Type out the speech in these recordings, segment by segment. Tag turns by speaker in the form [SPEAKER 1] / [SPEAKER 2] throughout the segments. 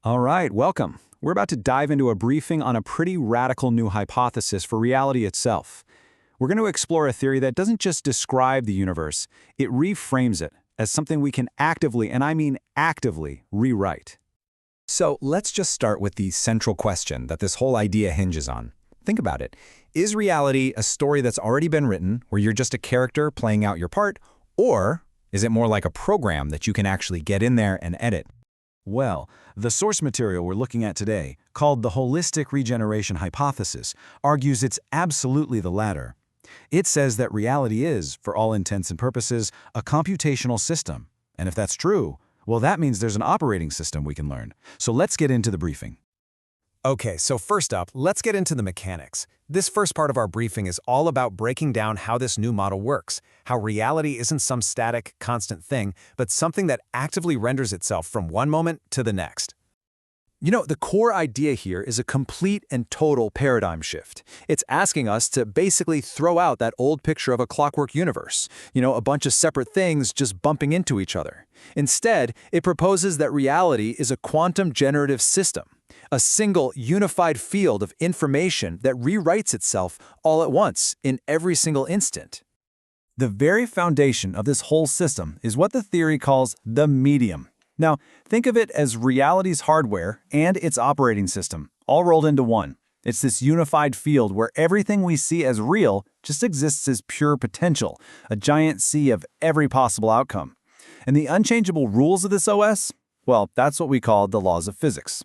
[SPEAKER 1] All right, welcome. We're about to dive into a briefing on a pretty radical new hypothesis for reality itself. We're going to explore a theory that doesn't just describe the universe, it reframes it as something we can actively, and I mean actively, rewrite. So let's just start with the central question that this whole idea hinges on. Think about it. Is reality a story that's already been written, where you're just a character playing out your part, or is it more like a program that you can actually get in there and edit? Well, the source material we're looking at today, called the Holistic Regeneration hypothesis, argues it's absolutely the latter. It says that reality is, for all intents and purposes, a computational system. And if that's true, well, that means there's an operating system we can learn. So let's get into the briefing.
[SPEAKER 2] Okay, so first up, let's get into the mechanics. This first part of our briefing is all about breaking down how this new model works, how reality isn't some static, constant thing, but something that actively renders itself from one moment to the next.
[SPEAKER 1] You know, the core idea here is a complete and total paradigm shift. It's asking us to basically throw out that old picture of a clockwork universe, a bunch of separate things just bumping into each other. Instead, it proposes that reality is a quantum generative system, a single unified field of information that rewrites itself all at once in every single instant. The very foundation of this whole system is what the theory calls the medium. Now, think of it as reality's hardware and its operating system, all rolled into one. It's this unified field where everything we see as real just exists as pure potential, a giant sea of every possible outcome. And the unchangeable rules of this OS? Well, that's what we call the laws of physics.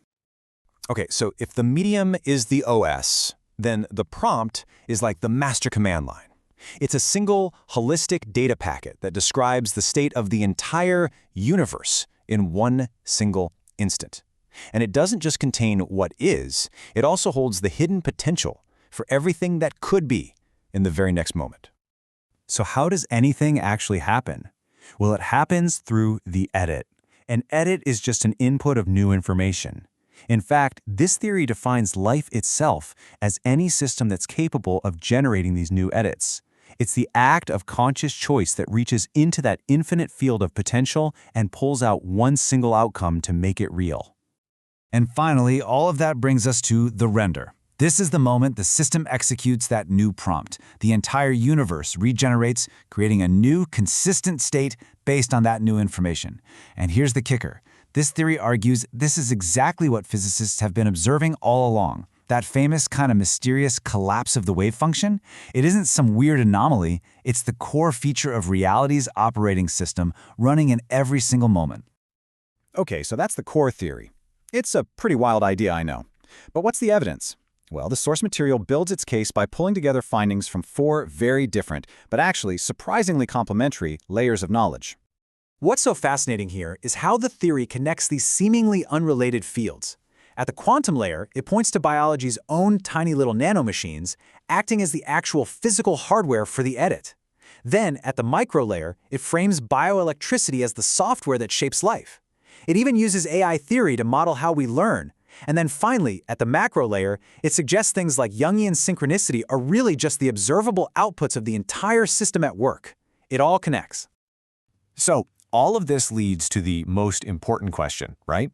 [SPEAKER 2] Okay, so if the medium is the OS, then the prompt is like the master command line. It's a single, holistic data packet that describes the state of the entire universe in one single instant. And it doesn't just contain what is, it also holds the hidden potential for everything that could be in the very next moment.
[SPEAKER 1] So how does anything actually happen? Well, it happens through the edit. An edit is just an input of new information. In fact, this theory defines life itself as any system that's capable of generating these new edits. It's the act of conscious choice that reaches into that infinite field of potential and pulls out one single outcome to make it real. And finally, all of that brings us to the render. This is the moment the system executes that new prompt. The entire universe regenerates, creating a new, consistent state based on that new information. And here's the kicker. This theory argues this is exactly what physicists have been observing all along. That famous kind of mysterious collapse of the wave function? It isn't some weird anomaly, it's the core feature of reality's operating system running in every single moment. Okay, so that's the core theory. It's a pretty wild idea, I know. But what's the evidence? Well, the source material builds its case by pulling together findings from 4 very different, but actually surprisingly complementary, layers of knowledge. What's so fascinating here is how the theory connects these seemingly unrelated fields. At the quantum layer, it points to biology's own tiny little nanomachines, acting as the actual physical hardware for the edit. Then, at the micro layer, it frames bioelectricity as the software that shapes life. It even uses AI theory to model how we learn. And then finally, at the macro layer, it suggests things like Jungian synchronicity are really just the observable outputs of the entire system at work. It all connects.
[SPEAKER 2] So, all of this leads to the most important question, right?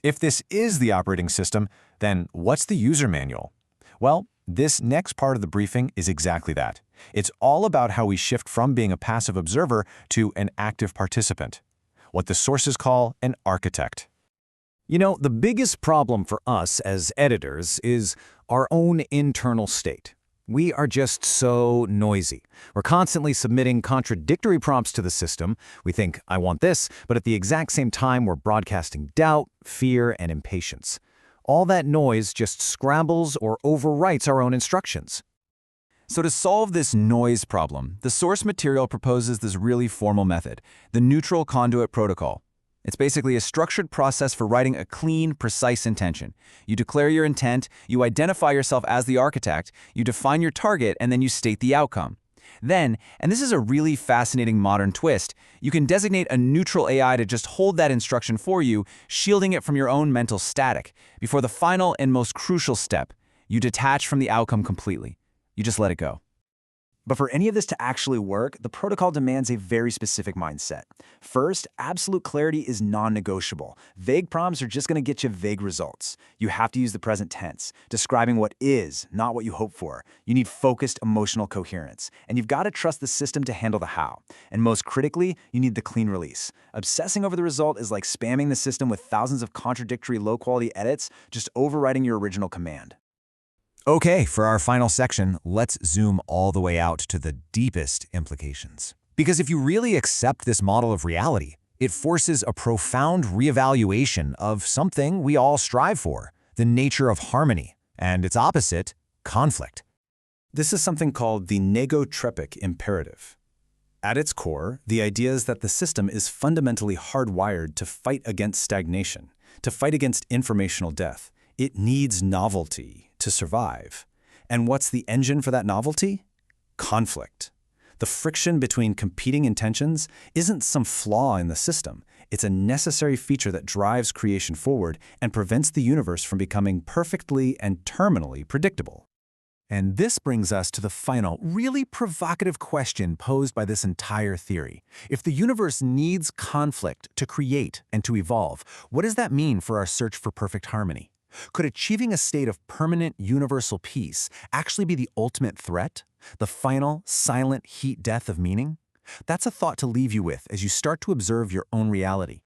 [SPEAKER 2] If this is the operating system, then what's the user manual? Well, this next part of the briefing is exactly that. It's all about how we shift from being a passive observer to an active participant, what the sources call an architect.
[SPEAKER 1] You know, the biggest problem for us as editors is our own internal state. We are just so noisy. We're constantly submitting contradictory prompts to the system. We think, I want this, but at the exact same time, we're broadcasting doubt, fear, and impatience. All that noise just scrambles or overwrites our own instructions. So to solve this noise problem, the source material proposes this really formal method, the neutral conduit protocol. It's basically a structured process for writing a clean, precise intention. You declare your intent, you identify yourself as the architect, you define your target, and then you state the outcome. Then, and this is a really fascinating modern twist, you can designate a neutral AI to just hold that instruction for you, shielding it from your own mental static. Before the final and most crucial step, you detach from the outcome completely. You just let it go.
[SPEAKER 3] But for any of this to actually work, the protocol demands a very specific mindset. First, absolute clarity is non-negotiable. Vague prompts are just going to get you vague results. You have to use the present tense, describing what is, not what you hope for. You need focused emotional coherence. And you've got to trust the system to handle the how. And most critically, you need the clean release. Obsessing over the result is like spamming the system with thousands of contradictory low-quality edits, just overriding your original command.
[SPEAKER 1] Okay, for our final section, let's zoom all the way out to the deepest implications. Because if you really accept this model of reality, it forces a profound reevaluation of something we all strive for, the nature of harmony, and its opposite, conflict.
[SPEAKER 2] This is something called the negotropic imperative. At its core, the idea is that the system is fundamentally hardwired to fight against stagnation, to fight against informational death. It needs novelty to survive. And what's the engine for that novelty? Conflict. The friction between competing intentions isn't some flaw in the system. It's a necessary feature that drives creation forward and prevents the universe from becoming perfectly and terminally predictable.
[SPEAKER 1] And this brings us to the final, really provocative question posed by this entire theory. If the universe needs conflict to create and to evolve, what does that mean for our search for perfect harmony? Could achieving a state of permanent universal peace actually be the ultimate threat? The final, silent heat death of meaning? That's a thought to leave you with as you start to observe your own reality.